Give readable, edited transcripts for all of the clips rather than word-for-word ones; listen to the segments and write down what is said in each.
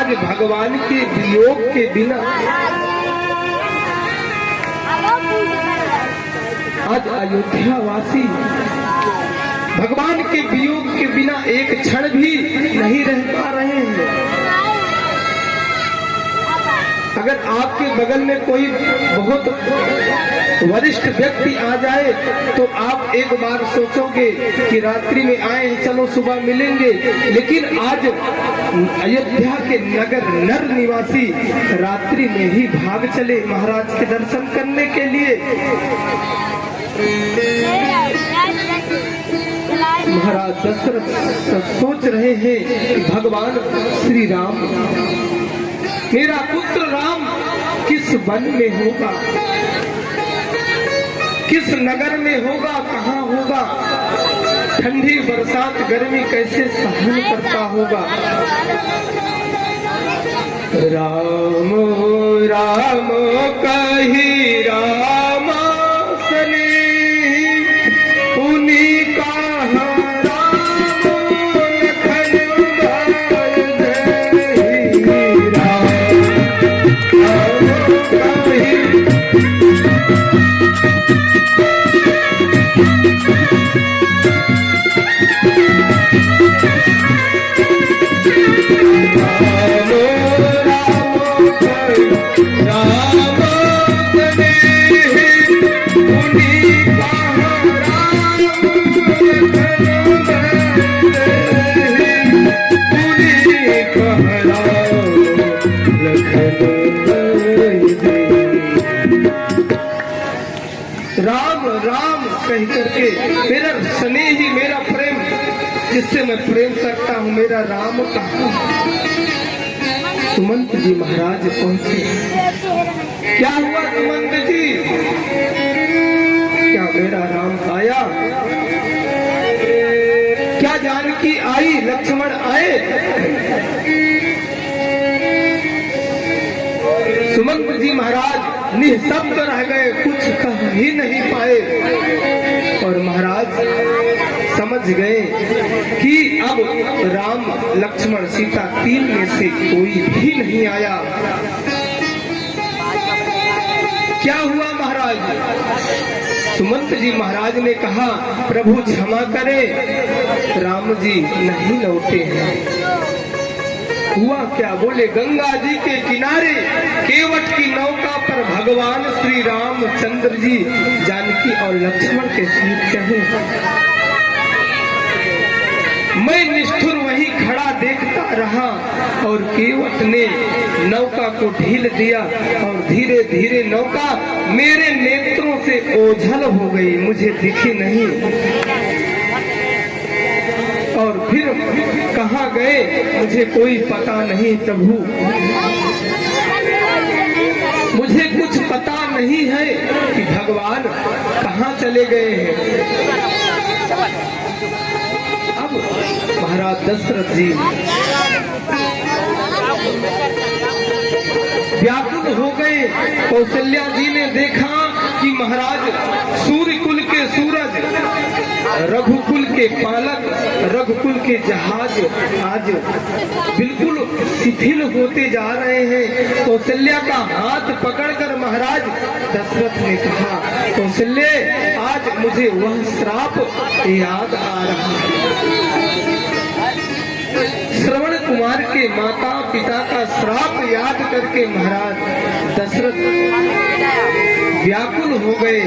आज भगवान के वियोग के बिना, आज अयोध्या वासी भगवान के वियोग के बिना एक क्षण भी नहीं रह पा रहे हैं। अगर आपके बगल में कोई बहुत वरिष्ठ व्यक्ति आ जाए तो आप एक बार सोचोगे कि रात्रि में आए हैं, चलो सुबह मिलेंगे। लेकिन आज अयोध्या के नगर नर निवासी रात्रि में ही भाग चले महाराज के दर्शन करने के लिए। महाराज दशरथ सोच रहे हैं कि भगवान श्री राम, मेरा पुत्र राम किस वन में होगा, किस नगर में होगा, कहाँ होगा, ठंडी बरसात गर्मी कैसे सहन करता होगा। राम राम कही राम सने उन्हीं का राम राम कह करके मेरा स्नेह ही, मेरा प्रेम, जिससे मैं प्रेम करता हूँ, मेरा राम कहाँ। सुमंत जी महाराज पहुंचे। क्या हुआ सुमंत जी, क्या मेरा राम आया, क्या जानकी आई, लक्ष्मण आए? सुमंत जी महाराज निःशब्द रह गए, कुछ कह ही नहीं पाए। और महाराज समझ गए कि अब राम लक्ष्मण सीता तीन में से कोई भी नहीं आया। क्या हुआ महाराज? सुमंत जी महाराज ने कहा, प्रभु क्षमा करें, राम जी नहीं लौटे हैं। हुआ क्या? बोले, गंगा जी के किनारे केवट की नौका पर भगवान श्री रामचंद्र जी जानकी और लक्ष्मण के सहित चढ़े। मैं निष्ठुर वहीं खड़ा देखता रहा और केवट ने नौका को ढील दिया और धीरे धीरे नौका मेरे नेत्रों से ओझल हो गई, मुझे दिखी नहीं। और फिर कहाँ गए मुझे कोई पता नहीं प्रभु, मुझे कुछ पता नहीं है कि भगवान कहाँ चले गए हैं। अब महाराज दशरथ जी व्याकुल हो गए। कौशल्या जी ने देखा कि महाराज सूर्य कुल के सूरज, रघुकुल के पालक, रघुकुल के जहाज आज बिल्कुल शिथिल होते जा रहे हैं। कौशल्या का हाथ पकड़कर महाराज दशरथ ने कहा, कौशल्य आज मुझे वह श्राप याद आ रहा है। श्रवण कुमार के माता पिता का श्राप याद करके महाराज दशरथ व्याकुल हो गए।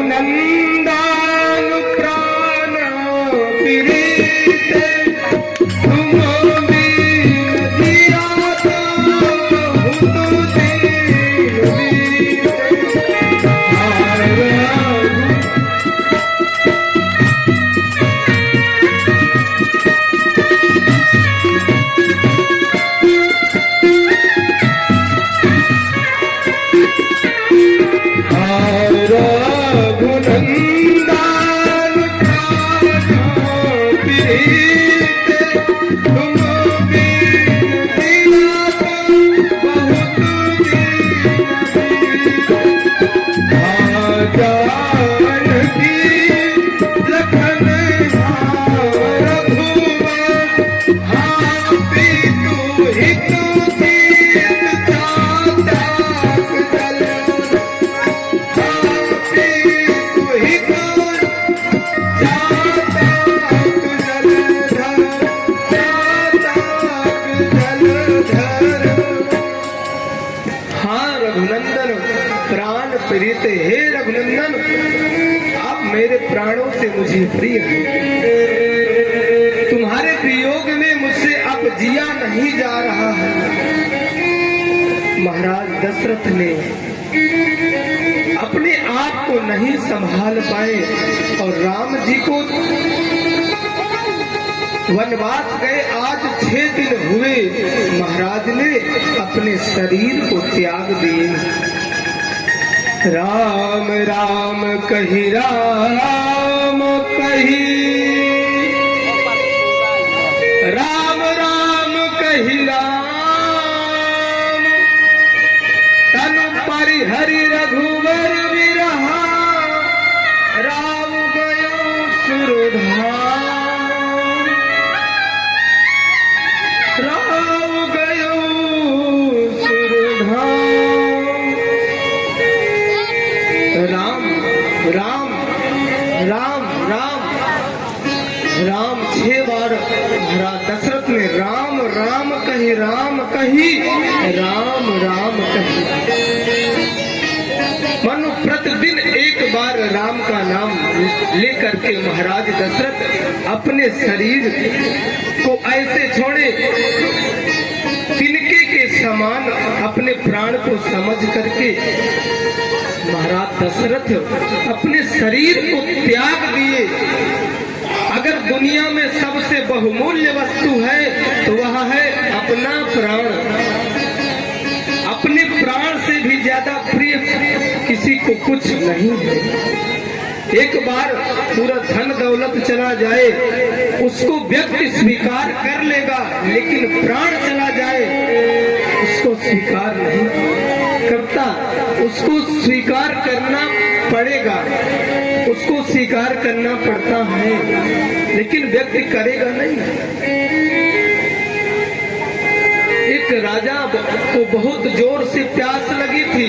रघुनंदन प्राण प्रीत तुम बिन दिया रघुनंदन हाँ रघुनंदन प्राण प्रीत, हे रघुनंदन आप मेरे प्राणों से मुझे प्रिय हैं। तुम्हारे वियोग में मुझसे अब जिया नहीं जा रहा है। महाराज दशरथ ने अपने आप को नहीं संभाल पाए और राम जी को वनवास गए आज 6 दिन हुए, महाराज ने अपने शरीर को त्याग दिए। राम राम कही राम कही, राम राम कही राम, तन परिहरि रघुवर विरहा, राम गयो सुरधाम, राम गयो सुरधाम। राम राम राम राम राम 6 बार महाराज दशरथ ने राम राम कही, राम कही, राम राम कही। मानो प्रतिदिन एक बार राम का नाम लेकर के महाराज दशरथ अपने शरीर को ऐसे छोड़े, तिनके के समान अपने प्राण को समझ करके महाराज दशरथ अपने शरीर को त्याग दिए। अगर दुनिया में सबसे बहुमूल्य वस्तु है तो वह है अपना प्राण। अपने प्राण से भी ज्यादा प्रिय किसी को कुछ नहीं है। एक बार पूरा धन दौलत चला जाए उसको व्यक्ति स्वीकार कर लेगा, लेकिन प्राण चला जाए उसको स्वीकार नहीं करता। उसको स्वीकार करना पड़ेगा, उसको स्वीकार करना पड़ता है, लेकिन व्यक्ति करेगा नहीं। एक राजा को बहुत जोर से प्यास लगी थी।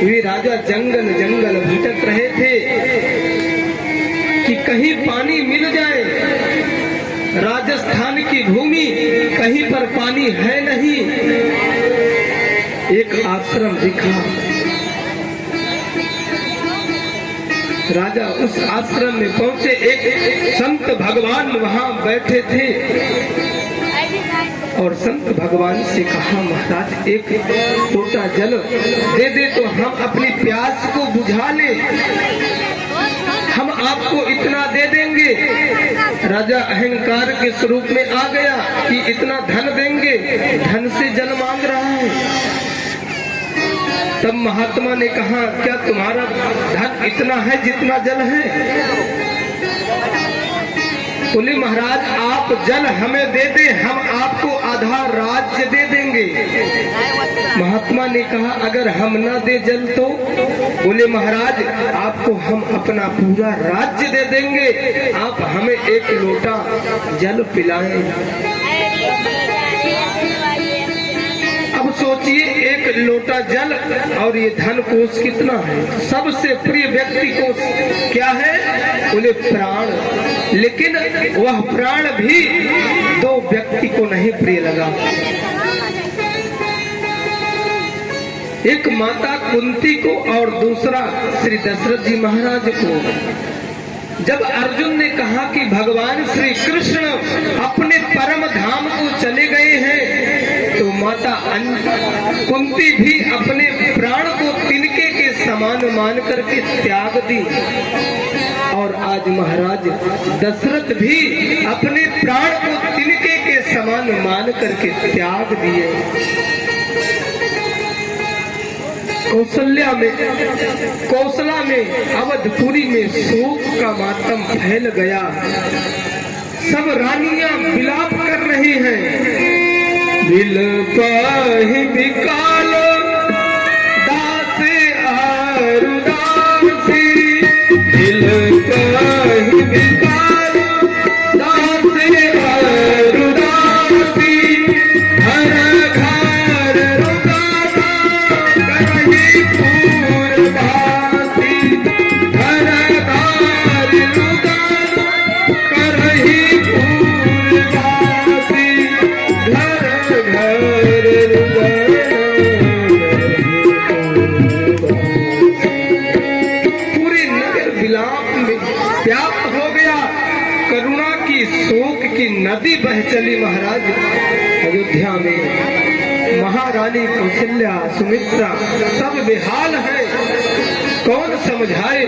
वे राजा जंगल जंगल भटक रहे थे कि कहीं पानी मिल जाए। राजस्थान की भूमि कहीं पर पानी है नहीं। एक आश्रम दिखा। राजा उस आश्रम में पहुंचे। एक संत भगवान वहां बैठे थे और संत भगवान से कहा, महाराज एक लोटा जल दे दे तो हम अपनी प्यास को बुझा ले, हम आपको इतना दे देंगे। राजा अहंकार के स्वरूप में आ गया कि इतना धन देंगे, धन से जल मांग रहा है। तब महात्मा ने कहा, क्या तुम्हारा धन इतना है जितना जल है? बोले महाराज आप जल हमें दे दे, हम आपको आधा राज्य दे देंगे। महात्मा ने कहा, अगर हम ना दे जल तो? बोले महाराज आपको हम अपना पूरा राज्य दे देंगे, आप हमें एक लोटा जल पिलाएं। अब सोचिए, एक लोटा जल और ये धन कोष कितना है। सबसे प्रिय व्यक्ति को क्या है? बोले प्राण। लेकिन वह प्राण भी दो व्यक्ति को नहीं प्रिय लगा। एक माता कुंती को और दूसरा श्री दशरथ जी महाराज को। जब अर्जुन ने कहा कि भगवान श्री कृष्ण अपने परम धाम को चले गए हैं, तो माता कुंती भी अपने प्राण को तिनके के समान मान करके त्याग दी। और आज महाराज दशरथ भी अपने प्राण को तिनके के समान मान करके त्याग दिए। कौशला में अवधपुरी में शोक का मातम फैल गया। सब रानियां विलाप कर रही हैं। दिल पाहि बिकालो दासे आरु दासी, दिल पाहि बिकालो दासे आरु दासी, हर घर रुदाना करही पूर्वासी, हर घर रुदाना की शोक की नदी बह चली महाराज अयोध्या में। महारानी कौशल्या, सुमित्रा सब बेहाल है, कौन समझाए,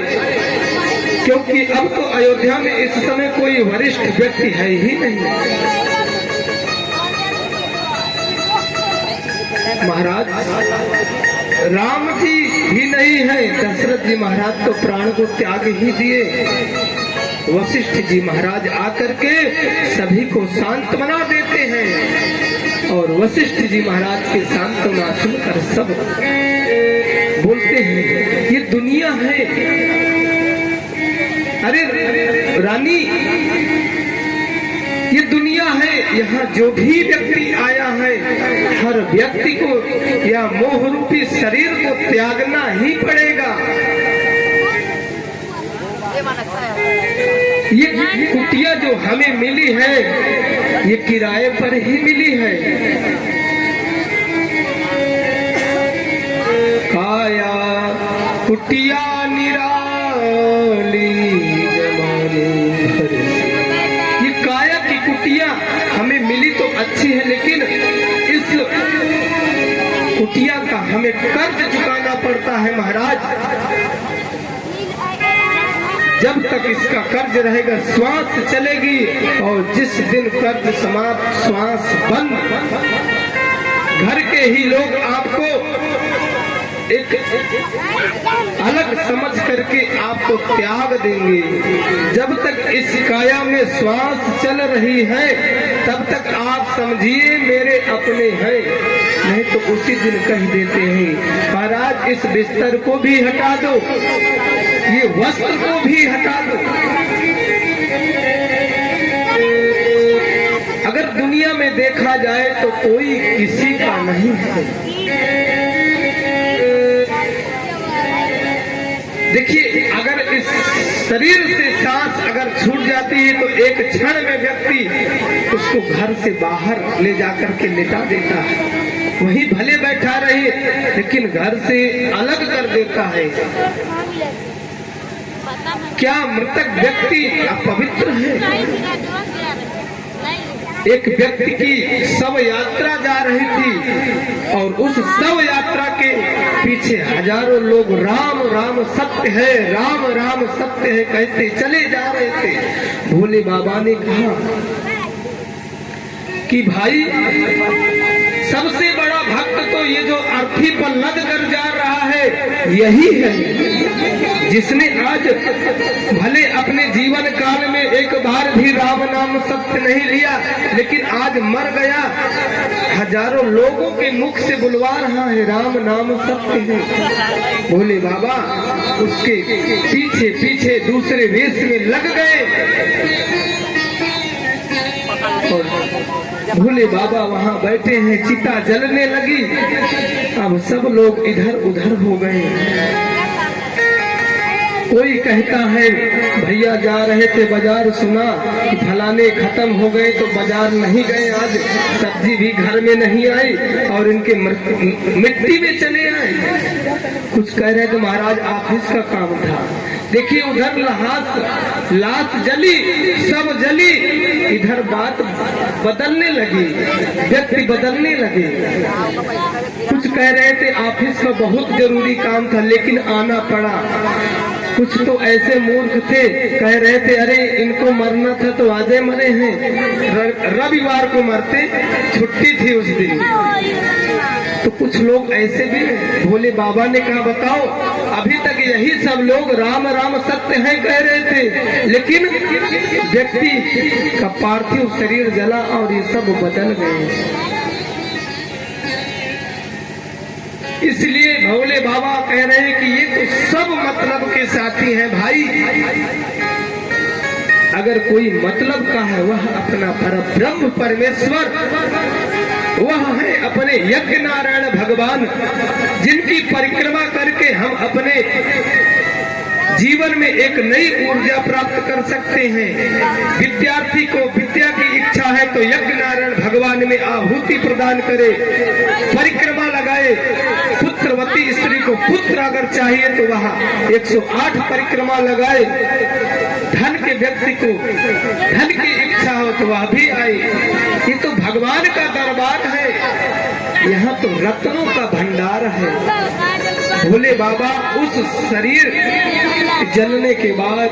क्योंकि अब तो अयोध्या में इस समय कोई वरिष्ठ व्यक्ति है ही नहीं। महाराज राम जी भी नहीं है, दशरथ जी महाराज तो प्राण को त्याग ही दिए। वशिष्ठ जी महाराज आकर के सभी को सांत्वना देते हैं और वशिष्ठ जी महाराज के सांत्वना सुनकर सब बोलते हैं ये दुनिया है। अरे रानी, ये दुनिया है, यहाँ जो भी व्यक्ति आया है हर व्यक्ति को या मोह रूपी शरीर को त्यागना ही पड़ेगा। ये कुटिया जो हमें मिली है ये किराए पर ही मिली है। काया कुटिया निराली जमाने भर। ये काया की कुटिया हमें मिली तो अच्छी है, लेकिन इस कुटिया का हमें कर्ज चुकाना पड़ता है महाराज। जब तक इसका कर्ज रहेगा श्वास चलेगी, और जिस दिन कर्ज समाप्त श्वास बंद, घर के ही लोग आपको एक अलग समझ करके आपको त्याग देंगे। जब तक इस काया में श्वास चल रही है तब तक आप समझिए मेरे अपने हैं, नहीं तो उसी दिन कह देते हैं महाराज इस बिस्तर को भी हटा दो, ये वस्त्र को भी हटा दो। अगर दुनिया में देखा जाए तो कोई किसी का नहीं है। देखिए, अगर इस शरीर से सांस अगर छूट जाती है तो एक क्षण में व्यक्ति उसको घर से बाहर ले जाकर के लिटा देता है, वहीं भले बैठा रहे लेकिन घर से अलग कर देता है। क्या मृतक व्यक्ति अपवित्र है? एक व्यक्ति की शव यात्रा जा रही थी और उस शव यात्रा के पीछे हजारों लोग राम राम सत्य है, राम राम सत्य है कहते चले जा रहे थे। भोले बाबा ने कहा कि भाई सबसे बड़ा भक्त तो ये जो अर्थी पर लद कर जा रहा है यही है, जिसने आज भले अपने जीवन काल में एक बार भी राम नाम सत्य नहीं लिया, लेकिन आज मर गया, हजारों लोगों के मुख से बुलवा रहा है राम नाम सत्य है। भोले बाबा उसके पीछे पीछे दूसरे वेश में लग गए और भोले बाबा वहां बैठे हैं, चिता जलने लगी। अब सब लोग इधर उधर हो गए। कोई कहता है भैया जा रहे थे बाजार, सुना कि फलाने खत्म हो गए तो बाजार नहीं गए, आज सब्जी भी घर में नहीं आई और इनके मिट्टी में चले आए। कुछ कह रहे थे महाराज ऑफिस का काम था। देखिए उधर लाश जली, सब जली, इधर बात बदलने लगी, व्यक्ति बदलने लगे। कुछ कह रहे थे ऑफिस का बहुत जरूरी काम था लेकिन आना पड़ा। कुछ तो ऐसे मूर्ख थे कह रहे थे अरे इनको मरना था तो आजे मरे हैं, रविवार को मरते, छुट्टी थी उस दिन। तो कुछ लोग ऐसे भी हैं। भोले बाबा ने कहा बताओ, अभी तक यही सब लोग राम राम सत्य है कह रहे थे, लेकिन व्यक्ति का पार्थिव शरीर जला और ये सब बदल गए। इसलिए भोले बाबा कह रहे हैं कि ये तो सब मतलब के साथी हैं भाई। अगर कोई मतलब का है वह अपना परब्रह्म परमेश्वर, वह है अपने यज्ञ नारायण भगवान, जिनकी परिक्रमा करके हम अपने जीवन में एक नई ऊर्जा प्राप्त कर सकते हैं। विद्यार्थी को विद्या की इच्छा है तो यज्ञ नारायण भगवान में आहुति प्रदान करे, परिक्रमा लगाए। पुत्रवती स्त्री को पुत्र अगर चाहिए तो वह 108 परिक्रमा लगाए। धन के व्यक्ति को धन की इच्छा हो तो वह भी आए। ये तो भगवान का दरबार है, यहाँ तो रत्नों का भंडार है। भोले बाबा उस शरीर जलने के बाद